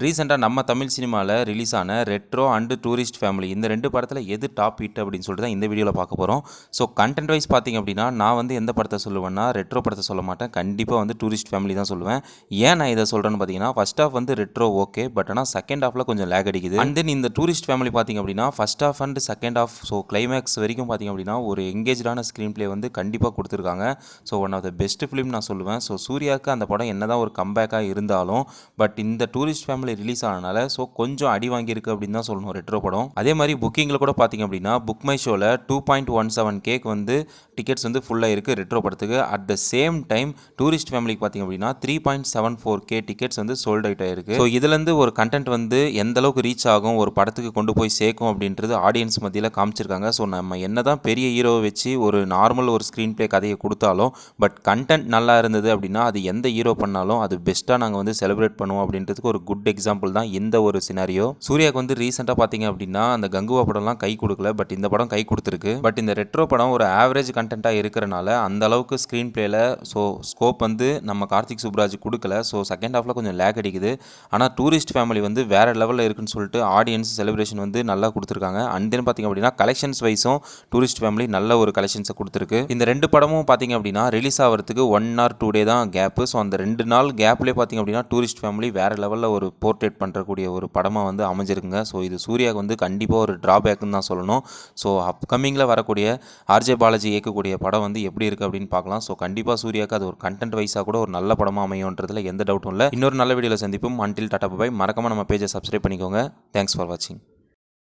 ரீசெண்டாக நம்ம தமிழ் சினிமாவில் ரிலீஸ் ஆன ரெட்ரோ அண்டு டூரிஸ்ட் ஃபேமிலி இந்த 2 படத்தில் எது டாப் ஹிட் அப்படின்னு சொல்லிட்டு தான் இந்த வீடியோவில் பார்க்க போகிறோம். ஸோ கண்டென்ட் வைஸ் பார்த்திங்க அப்படின்னா நான் வந்து எந்த படத்தை சொல்லுவேன்னா ரெட்ரோ படத்தை சொல்ல மாட்டேன், கண்டிப்பாக வந்து டூரிஸ்ட் ஃபேமிலி தான் சொல்லுவேன். ஏன் நான் இதை சொல்கிறேன்னு பார்த்தீங்கன்னா ஃபஸ்ட் ஹாஃப் வந்து ரெட்ரோ ஓகே, பட் ஆனால் செகண்ட் ஹாஃபில் கொஞ்சம் லேக் அடிக்குது. அண்ட் தென் இந்த டூரிஸ்ட் ஃபேமிலி பார்த்திங்க அப்படின்னா first half and second half so climax வரைக்கும் பார்த்திங்க அப்படின்னா ஒரு எங்கேஜான ஸ்க்ரீன் ப்ளே வந்து கண்டிப்பாக கொடுத்துருக்காங்க. So one of the best film நான் சொல்லுவேன். ஸோ சூர்யாவுக்கு அந்த படம் என்ன தான் ஒரு கம்பேக்காக இருந்தாலும் பட் இந்த டூரிஸ்ட் ஃபேமிலி ரிலீஸ் ஆனனால ஸோ கொஞ்சம் அடி வாங்கியிருக்கு அப்படின்னு தான் சொல்லணும் ரெட்ரோ படம். அதே மாதிரி புக்கிங்கில் கூட பார்த்திங்க அப்படின்னா புக் மை ஷோவில் 2.17K வந்து டிக்கெட்ஸ் வந்து ஃபுல்லாக இருக்குது ரெட்ரோ படத்துக்கு. At the same time tourist ஃபேமிலிக்கு பார்த்திங்க அப்படின்னா 3.74K டிக்கெட்ஸ் வந்து சோல்ட் அவுட் ஆயிருக்கு. ஸோ இதுலேருந்து ஒரு கண்டென்ட் வந்து எந்த அளவுக்கு ரீச் ஆகும், ஒரு படத்துக்கு கொண்டு போய் சேர்க்கும் அப்படின்றது ஆடியன்ஸ் மத்தியில் காமிச்சிருக்காங்க. ஸோ நம்ம என்ன தான் பெரிய ஹீரோவை வச்சு ஒரு நார்மல் ஒரு ஸ்க்ரீன் ப்ளே கதையை கொடுத்தாலும் பட் கண்டென்ட் நல்லா இருந்தது அப்படின்னா அது எந்த ஹீரோ பண்ணாலும் அது பெஸ்ட்டாக நாங்கள் வந்து செலிப்ரேட் பண்ணுவோம் அப்படின்றதுக்கு ஒரு குட் எக்ஸாம்பிள் தான் இந்த ஒரு சினாரியோ. சூர்யாவுக்கு வந்து ரீசெண்டாக பார்த்தீங்க அப்படின்னா அந்த கங்குவா படம்லாம் கை கொடுக்கல, பட் இந்த படம் கை கொடுத்துருக்கு. பட் இந்த ரெட்ரோ படம் ஒரு ஆவரேஜ் கண்டென்ட்டாக இருக்கிறனால அந்த அளவுக்கு ஸ்க்ரீன் பிளேல ஸோ ஸ்கோப் வந்து நம்ம கார்த்திக் சுப்ராஜ் கொடுக்கல. ஸோ செகண்ட் ஹாஃபில் கொஞ்சம் லேக் அடிக்குது. ஆனால் டூரிஸ்ட் ஃபேமிலி வந்து வேறு லெவலில் இருக்குன்னு சொல்லிட்டு ஆடியன்ஸ் செலிப்ரேஷன் வந்து நல்லா கொடுத்துருக்காங்க. அண்ட் தென் பார்த்தீங்க அப்படின்னா கலெக்ஷன்ஸ் வைஸும் டூரிஸ்ட் ஃபேமிலி நல்ல ஒரு கலெக்ஷன்ஸை கொடுத்துருக்கு. இந்த 2 படமும் பார்த்தீங்க அப்படின்னா ரிலீஸ் ஆகிறதுக்கு 1 or 2 டே தான் கேப்பு. ஸோ அந்த 2 நாள் கேப்லேயே பார்த்தீங்க அப்படின்னா டூரிஸ்ட் ஃபேமிலி வேறு லெவலில் ஒரு போர்ட்ரேட் பண்ணுறக்கூடிய ஒரு படமாக வந்து அமைஞ்சிருக்குங்க. ஸோ இது சூர்யாவுக்கு வந்து கண்டிப்பாக ஒரு ட்ராபேக்குன்னு தான் சொல்லணும். ஸோ அப்கமிங்கில் வரக்கூடிய ஆர்ஜே பாலாஜி இயக்கக்கூடிய படம் வந்து எப்படி இருக்குது அப்படின்னு பார்க்கலாம். ஸோ கண்டிப்பாக சூர்யாவுக்கு அது ஒரு கண்டென்ட் வைஸாக கூட ஒரு நல்ல படமாக அமையும்ன்றதுல எந்த டவுட்டும் இல்லை. இன்னொரு நல்ல வீடியோவில் சந்திப்போம். Until tata bye. மறக்காமல் நம்ம பேஜை சப்ஸ்கிரைப் பண்ணிக்கோங்க. தேங்க்ஸ் ஃபார் வாட்சிங்.